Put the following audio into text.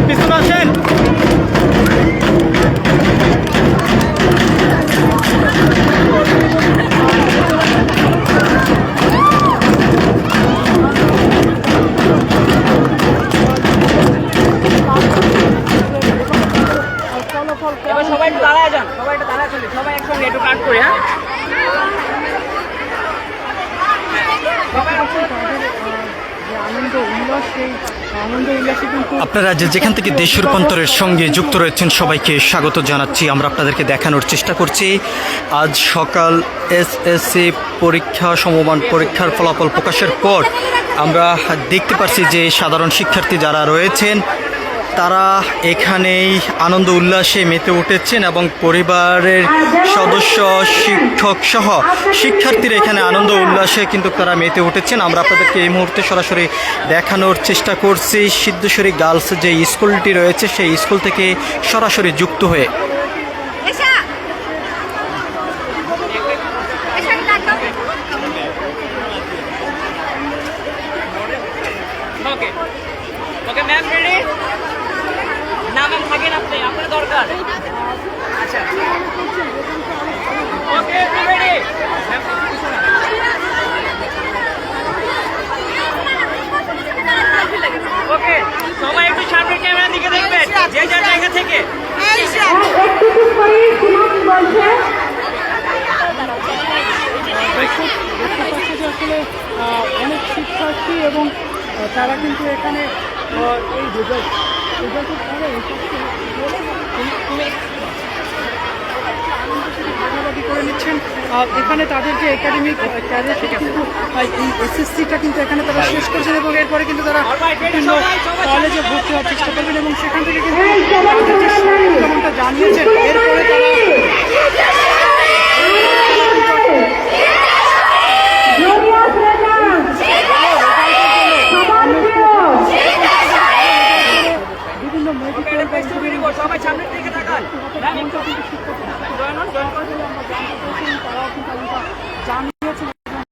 পিছনে আসেন। এবার সবাই একটু দাঁড়ায় যান, সবাই একটু দাঁড়ায় চলি, সবাই একসঙ্গে একটু কাট করি। হ্যাঁ, আপনারা যেখান থেকে দেশ রূপান্তরের সঙ্গে যুক্ত রয়েছেন সবাইকে স্বাগত জানাচ্ছি। আমরা আপনাদেরকে দেখানোর চেষ্টা করছি আজ সকাল এসএসসি পরীক্ষা সমমান পরীক্ষার ফলাফল প্রকাশের পর আমরা দেখতে পাচ্ছি যে সাধারণ শিক্ষার্থী যারা রয়েছেন তারা এখানেই আনন্দ উল্লাসে মেতে উঠেছেন এবং পরিবারের সদস্য শিক্ষক সহ শিক্ষার্থীরা এখানে আনন্দ উল্লাসে কিন্তু তারা মেতে উঠেছেন। আমরা আপনাদেরকে এই মুহূর্তে সরাসরি দেখানোর চেষ্টা করছি সিদ্ধেশ্বরী গার্লস যে স্কুলটি রয়েছে সেই স্কুল থেকে সরাসরি যুক্ত হয়ে। ওকে ওকে ম্যাম রেডি? না ম্যাম থাকেন, আপনি আপনার দরকার। আচ্ছা ওকে রেডি ম্যাম। ওকে সবাই একটু সামনের ক্যামেরার দিকে দেখবেন যে যার জায়গা থেকে। আসলে অনেক শিক্ষার্থী এবং তারা কিন্তু এখানে এই রেজাল্টের পরে ভাগাভাগি করে নিচ্ছেন। এখানে তাদের যে একাডেমিক ক্যারিয়ার থেকে কিন্তু এই এসএসসিটা কিন্তু এখানে তারা শেষ করছেন এবং এরপরে কিন্তু তারা বিভিন্ন কলেজে ভর্তি হওয়ার চেষ্টা করবেন এবং সেখান থেকে কিন্তু তাদের যে যেমনটা জানিয়েছেন এরপরে তারা বিভিন্ন মেডিকেল সবাই সামনের দিকে তাকান। তারাও কিন্তু